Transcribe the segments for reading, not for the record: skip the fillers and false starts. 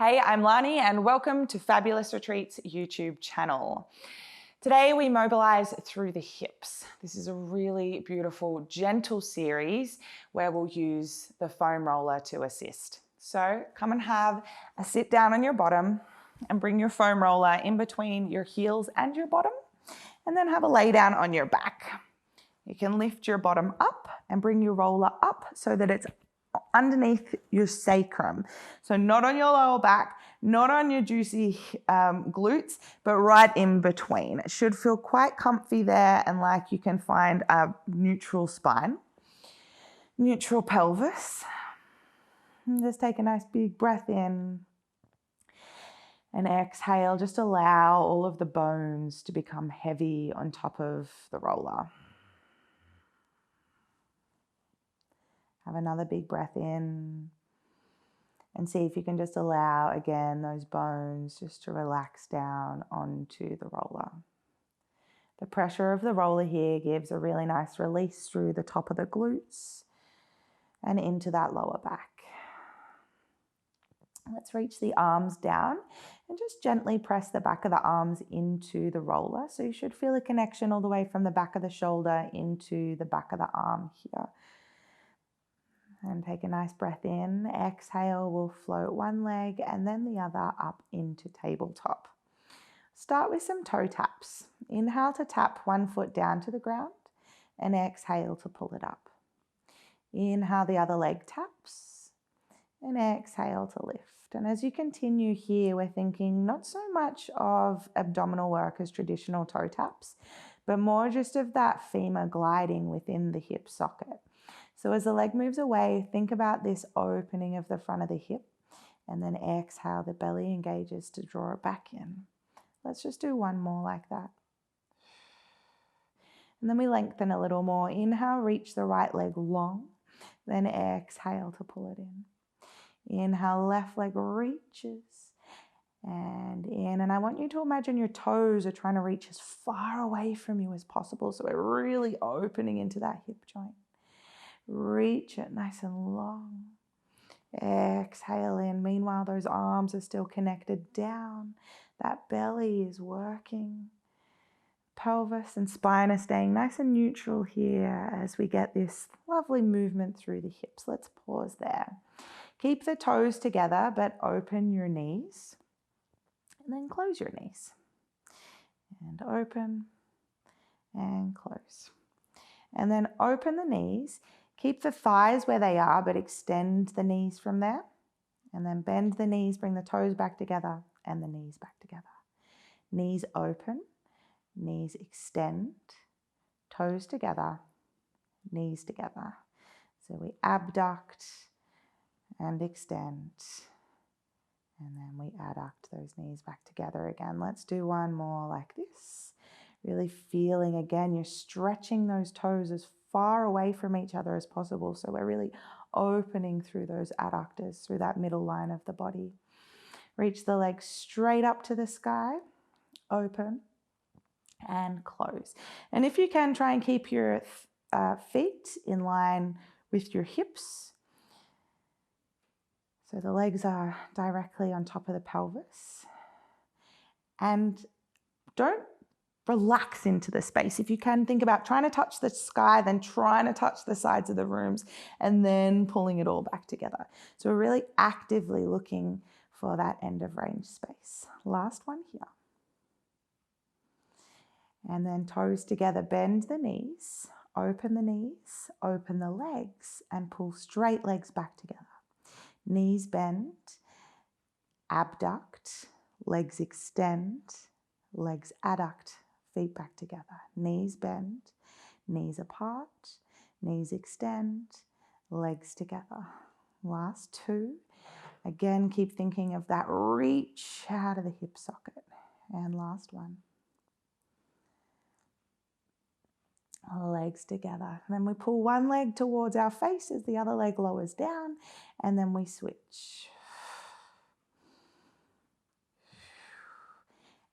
Hey, I'm Lani and welcome to Fabulous Retreats YouTube channel. Today we mobilize through the hips. This is a really beautiful, gentle series where we'll use the foam roller to assist. So come and have a sit down on your bottom and bring your foam roller in between your heels and your bottom, and then have a lay down on your back. You can lift your bottom up and bring your roller up so that it's underneath your sacrum. So not on your lower back, not on your juicy glutes, but right in between. It should feel quite comfy there and like you can find a neutral spine, neutral pelvis. And just take a nice big breath in and exhale. Just allow all of the bones to become heavy on top of the roller. Have another big breath in and see if you can just allow, again, those bones just to relax down onto the roller. The pressure of the roller here gives a really nice release through the top of the glutes and into that lower back. Let's reach the arms down and just gently press the back of the arms into the roller. So you should feel a connection all the way from the back of the shoulder into the back of the arm here. And take a nice breath in. Exhale, we'll float one leg and then the other up into tabletop. Start with some toe taps. Inhale to tap one foot down to the ground and exhale to pull it up. Inhale, the other leg taps and exhale to lift. And as you continue here, we're thinking not so much of abdominal work as traditional toe taps, but more just of that femur gliding within the hip socket. So as the leg moves away, think about this opening of the front of the hip, and then exhale, the belly engages to draw it back in. Let's just do one more like that. And then we lengthen a little more. Inhale, reach the right leg long, then exhale to pull it in. Inhale, left leg reaches and in. And I want you to imagine your toes are trying to reach as far away from you as possible. So we're really opening into that hip joint. Reach it nice and long. Exhale in. Meanwhile, those arms are still connected down. That belly is working. Pelvis and spine are staying nice and neutral here as we get this lovely movement through the hips. Let's pause there. Keep the toes together, but open your knees. And then close your knees. And open and close. And then open the knees. Keep the thighs where they are, but extend the knees from there. And then bend the knees, bring the toes back together and the knees back together. Knees open, knees extend, toes together, knees together. So we abduct and extend. And then we adduct those knees back together again. Let's do one more like this. Really feeling, again, you're stretching those toes as far away from each other as possible. So we're really opening through those adductors, through that middle line of the body. Reach the legs straight up to the sky, open and close. And if you can, try and keep your feet in line with your hips. So the legs are directly on top of the pelvis. And don't relax into the space. If you can, think about trying to touch the sky, then trying to touch the sides of the rooms, and then pulling it all back together. So we're really actively looking for that end of range space. Last one here. And then toes together, bend the knees, open the legs, and pull straight legs back together. Knees bend, abduct, legs extend, legs adduct, feet back together. Knees bend, knees apart, knees extend, legs together. Last two. Again, keep thinking of that reach out of the hip socket. And last one. Legs together. And then we pull one leg towards our face as the other leg lowers down, and then we switch.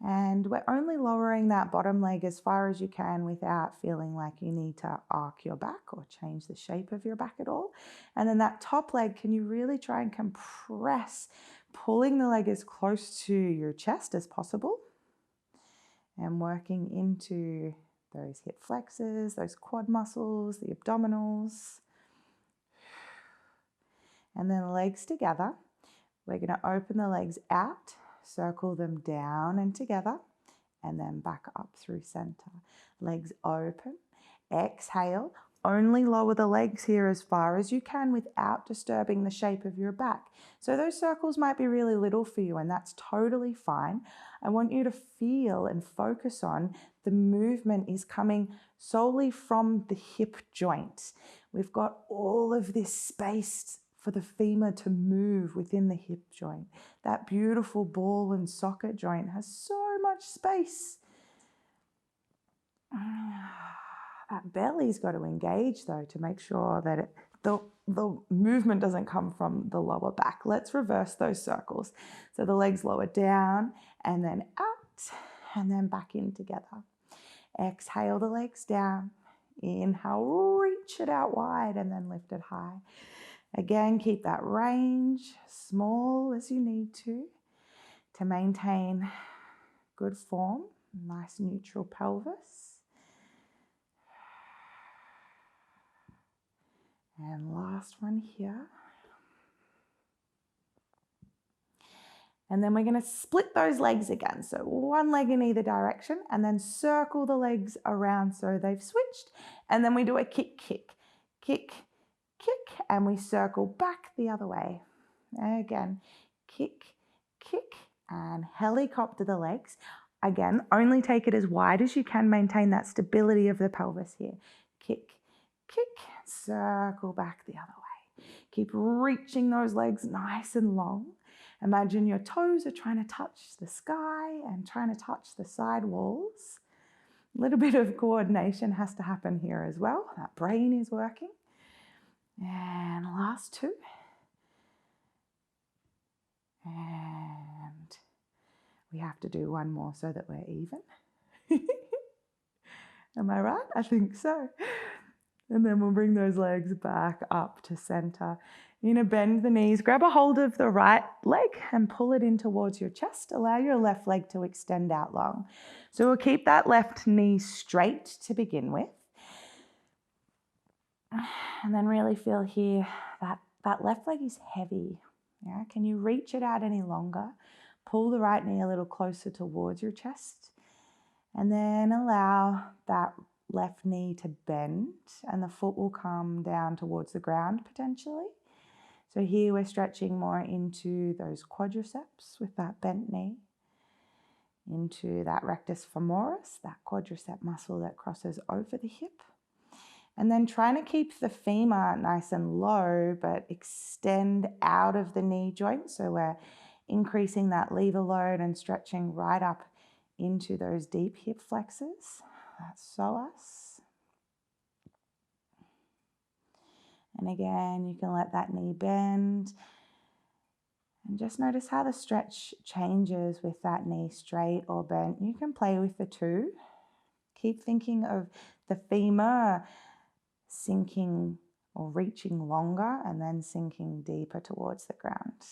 And we're only lowering that bottom leg as far as you can without feeling like you need to arc your back or change the shape of your back at all. And then that top leg, can you really try and compress pulling the leg as close to your chest as possible and working into those hip flexors, those quad muscles, the abdominals. And then legs together. We're going to open the legs out, circle them down and together, and then back up through center. Legs open. Exhale. Only lower the legs here as far as you can without disturbing the shape of your back. So those circles might be really little for you, and that's totally fine. I want you to feel and focus on the movement is coming solely from the hip joint. We've got all of this space for the femur to move within the hip joint. That beautiful ball and socket joint has so much space. That belly's got to engage though to make sure that the movement doesn't come from the lower back. Let's reverse those circles. So the legs lower down and then out and then back in together. Exhale the legs down. Inhale, reach it out wide and then lift it high. Again, keep that range small as you need to maintain good form, nice neutral pelvis. And last one here. And then we're going to split those legs again. So one leg in either direction and then circle the legs around so they've switched. And then we do a kick, kick, kick, kick, and we circle back the other way. Again, kick, kick, and helicopter the legs. Again, only take it as wide as you can. Maintain that stability of the pelvis here. Kick, kick, circle back the other way. Keep reaching those legs nice and long. Imagine your toes are trying to touch the sky and trying to touch the side walls. A little bit of coordination has to happen here as well. That brain is working. And last two. And we have to do one more so that we're even. Am I right? I think so. And then we'll bring those legs back up to center. You're going to bend the knees, grab a hold of the right leg and pull it in towards your chest. Allow your left leg to extend out long. So we'll keep that left knee straight to begin with. And then really feel here that left leg is heavy. Yeah? Can you reach it out any longer? Pull the right knee a little closer towards your chest. And then allow that left knee to bend and the foot will come down towards the ground potentially. So here we're stretching more into those quadriceps with that bent knee, into that rectus femoris, that quadricep muscle that crosses over the hip. And then trying to keep the femur nice and low, but extend out of the knee joint. So we're increasing that lever load and stretching right up into those deep hip flexors. That's psoas. And again, you can let that knee bend. And just notice how the stretch changes with that knee straight or bent. You can play with the two. Keep thinking of the femur sinking or reaching longer and then sinking deeper towards the ground.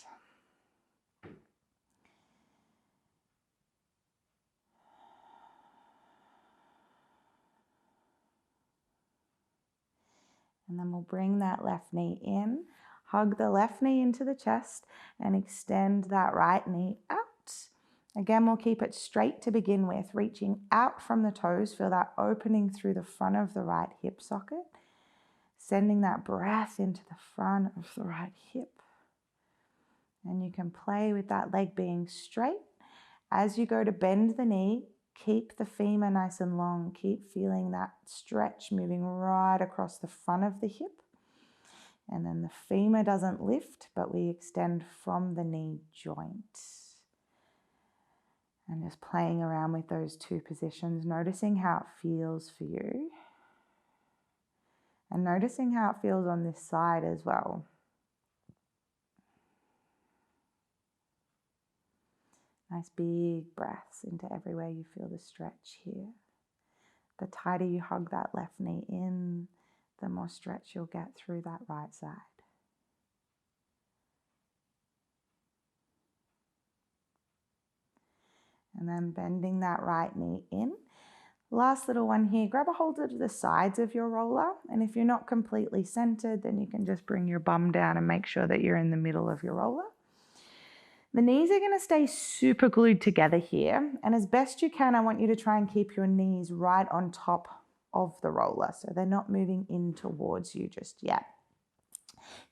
And then we'll bring that left knee in, hug the left knee into the chest and extend that right knee out. Again, we'll keep it straight to begin with, reaching out from the toes. Feel that opening through the front of the right hip socket, sending that breath into the front of the right hip. And you can play with that leg being straight. As you go to bend the knee, keep the femur nice and long. Keep feeling that stretch moving right across the front of the hip. And then the femur doesn't lift, but we extend from the knee joint. And just playing around with those two positions, noticing how it feels for you. And noticing how it feels on this side as well. Nice big breaths into everywhere you feel the stretch here. The tighter you hug that left knee in, the more stretch you'll get through that right side. And then bending that right knee in. Last little one here, grab a hold of the sides of your roller. And if you're not completely centered, then you can just bring your bum down and make sure that you're in the middle of your roller. The knees are going to stay super glued together here. And as best you can, I want you to try and keep your knees right on top of the roller. So they're not moving in towards you just yet.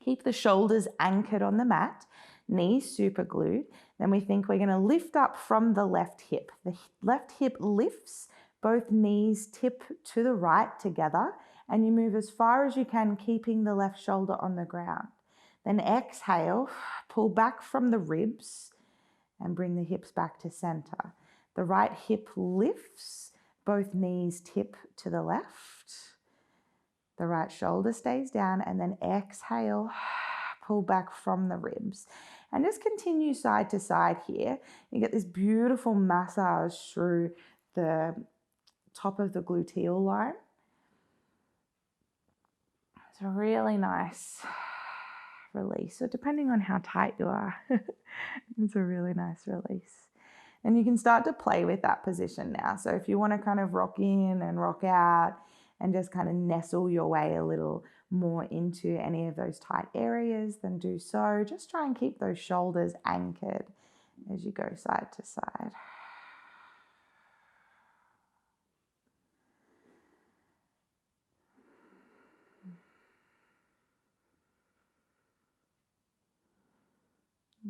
Keep the shoulders anchored on the mat, knees super glued. Then we think we're going to lift up from the left hip. The left hip lifts, both knees tip to the right together, and you move as far as you can, keeping the left shoulder on the ground. Then exhale, pull back from the ribs and bring the hips back to center. The right hip lifts, both knees tip to the left. The right shoulder stays down, and then exhale, pull back from the ribs. And just continue side to side here. You get this beautiful massage through the top of the gluteal line. It's a really nice release. So depending on how tight you are, it's a really nice release. And you can start to play with that position now. So if you want to kind of rock in and rock out and just kind of nestle your way a little more into any of those tight areas, then do so. Just try and keep those shoulders anchored as you go side to side.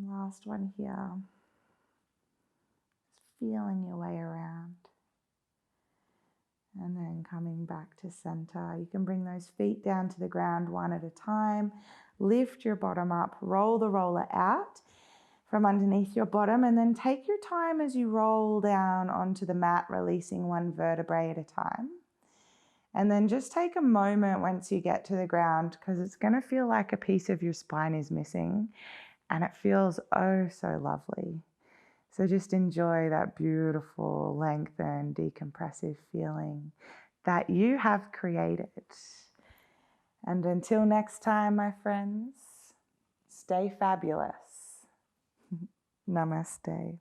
Last one here. Just feeling your way around. And then coming back to center. You can bring those feet down to the ground one at a time. Lift your bottom up. Roll the roller out from underneath your bottom. And then take your time as you roll down onto the mat, releasing one vertebrae at a time. And then just take a moment once you get to the ground, because it's going to feel like a piece of your spine is missing. And it feels oh so lovely. So just enjoy that beautiful, lengthened, decompressive feeling that you have created. And until next time, my friends, stay fabulous. Namaste.